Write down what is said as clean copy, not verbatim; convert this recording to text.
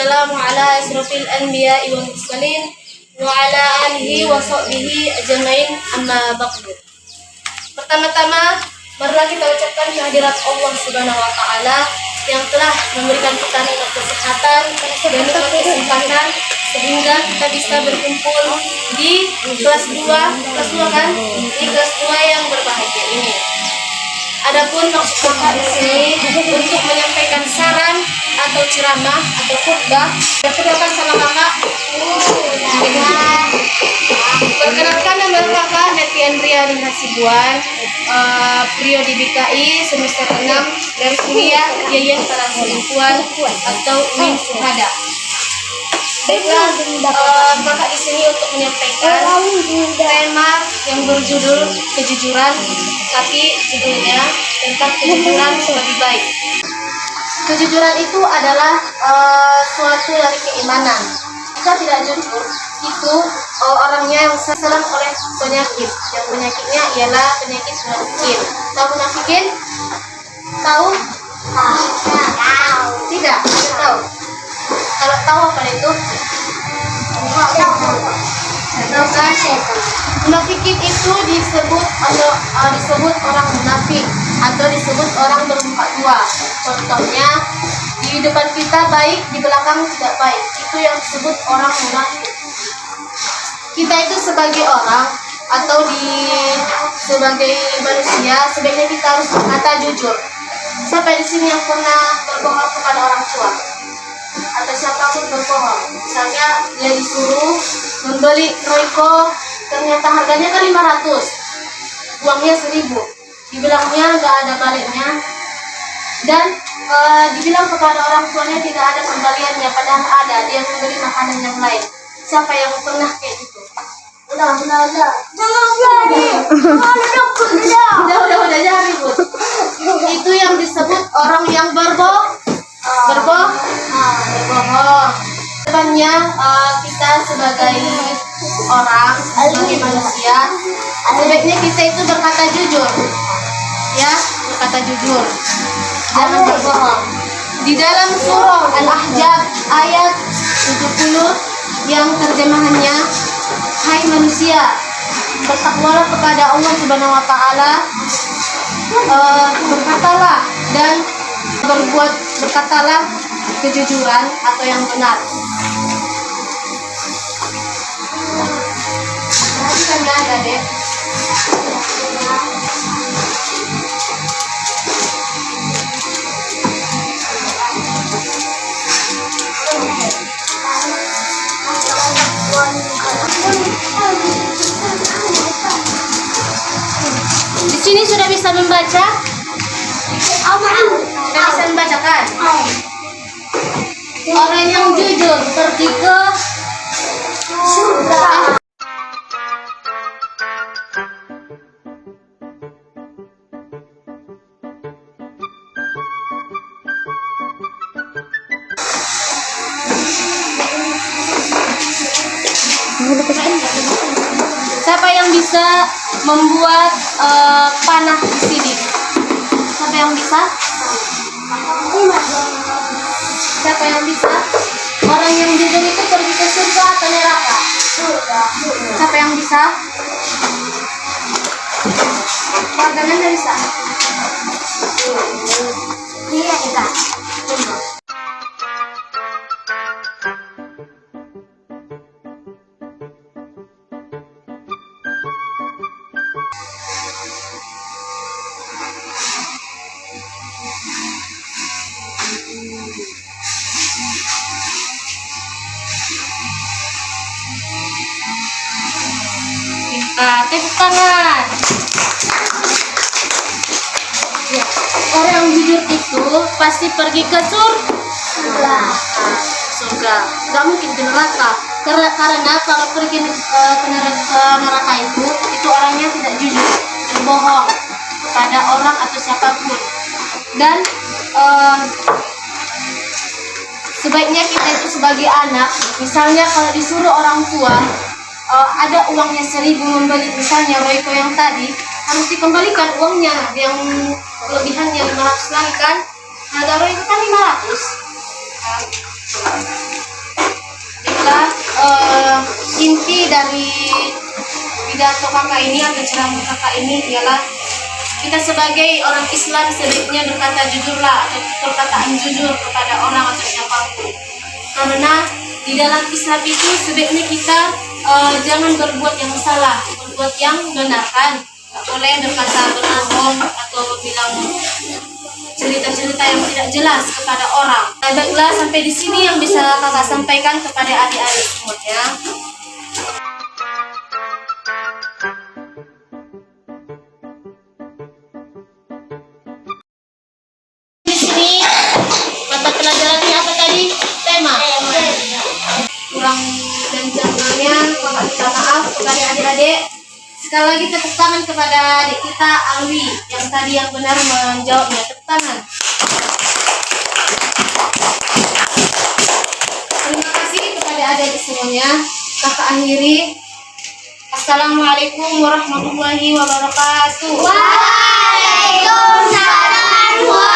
wassalamu ala asrofil anbiya'i wal mursalin wa ala alihi wa sahbihi ajmain, amma ba'du. Pertama-tama, marilah kita ucapkan kehadirat Allah Subhanahu wa taala yang telah memberikan kita nikmat kesehatan dan nikmat kesempatan sehingga kita bisa berkumpul di kelas 2 kan? Di kelas 2 yang berbahagia ini. Adapun maksud kakak di sini untuk menyampaikan saran atau ceramah atau khutbah. Perkenalkan sama kakak. Perkenalkan nama kakak Neti Andriani Hasibuan, periode BKI semester 6 dari kuliah Yayasan Salam Selingkuhan atau UIN Suhada. Baiklah, kakak di sini untuk menyampaikan tema yang berjudul kejujuran, tapi judulnya tentang kejujuran lebih baik. Kejujuran itu adalah suatu dari keimanan. Jika tidak jujur, itu orangnya yang terserang oleh penyakit. Yang penyakitnya ialah penyakit munafikin. Tahu munafikin? Tahu? Tidak tahu. Kalau tahu apa itu? Munafikin itu disebut orang munafik atau disebut orang bermuka dua. Contohnya, di depan kita baik, di belakang tidak baik. Itu yang disebut orang munafik. Kita itu sebagai orang atau sebagai manusia, sebaiknya kita harus berkata jujur. Siapa di sini yang pernah berbohong kepada orang tua? Atau siapapun berbohong? Misalnya dia disuruh membeli Royco, ternyata harganya kan 500, uangnya 1000, dibilangnya nggak ada baliknya, dan dibilang kepada orang tuanya tidak ada kembaliannya, padahal ada, dia membeli makanan yang lain. Siapa yang pernah kayak gitu? Udah jangan jangan ribut. Itu yang disebut orang yang berbohong. Depannya kita sebagai orang, sebagai manusia, sebaiknya kita itu berkata jujur, ya, berkata jujur, jangan berbohong. Di dalam surah Al-Ahzab ayat 70 yang terjemahannya, hai manusia, bertakwalah kepada Allah Subhanahu wa taala, berkatalah dan berkatalah kejujuran atau yang benar. Perhatikan ya adik. Di sini sudah bisa membaca? Sudah bisa membacakan? Orang yang jujur pergi ke surga. Siapa yang bisa membuat panah di sini? Siapa yang bisa? Siapa yang bisa? Orang yang jujur itu pergi ke surga atau neraka? Siapa yang bisa? Warganan nggak bisa? Iya kita. Tepuk tangan. Ya, orang yang jujur itu pasti pergi ke surga. Gak mungkin ke neraka. Karena kalau pergi ke neraka itu orangnya tidak jujur, berbohong pada orang atau siapapun. Dan sebaiknya kita itu sebagai anak, misalnya kalau disuruh orang tua ada uangnya 1000 membeli misalnya Royco yang tadi, harus dikembalikan uangnya yang kelebihannya 500 lagi kan. Harga Royco kan 500. Baiklah, inti dari pidato kakak ini atau ceramah kakak ini ialah kita sebagai orang Islam sebaiknya berkata jujurlah atau perkataan jujur kepada orang atau siapapun. Karena di dalam Islam itu sebaiknya kita jangan berbuat yang salah, berbuat yang benar kan. Tak boleh berkata berbohong atau bilang cerita-cerita yang tidak jelas kepada orang. Baiklah, sampai di sini yang bisa kakak sampaikan kepada adik-adik semuanya. Di sini mata pelajarannya apa tadi? Tema. Kurang dan janggalnya kakak minta maaf kepada adik-adik. Sekali lagi tepuk tangan kepada adik kita Alwi yang tadi yang benar menjawabnya. Tepuk tangan. Terima kasih kepada adik-adik semuanya. Kakak akhiri. Assalamualaikum warahmatullahi wabarakatuh. Waalaikumsalam.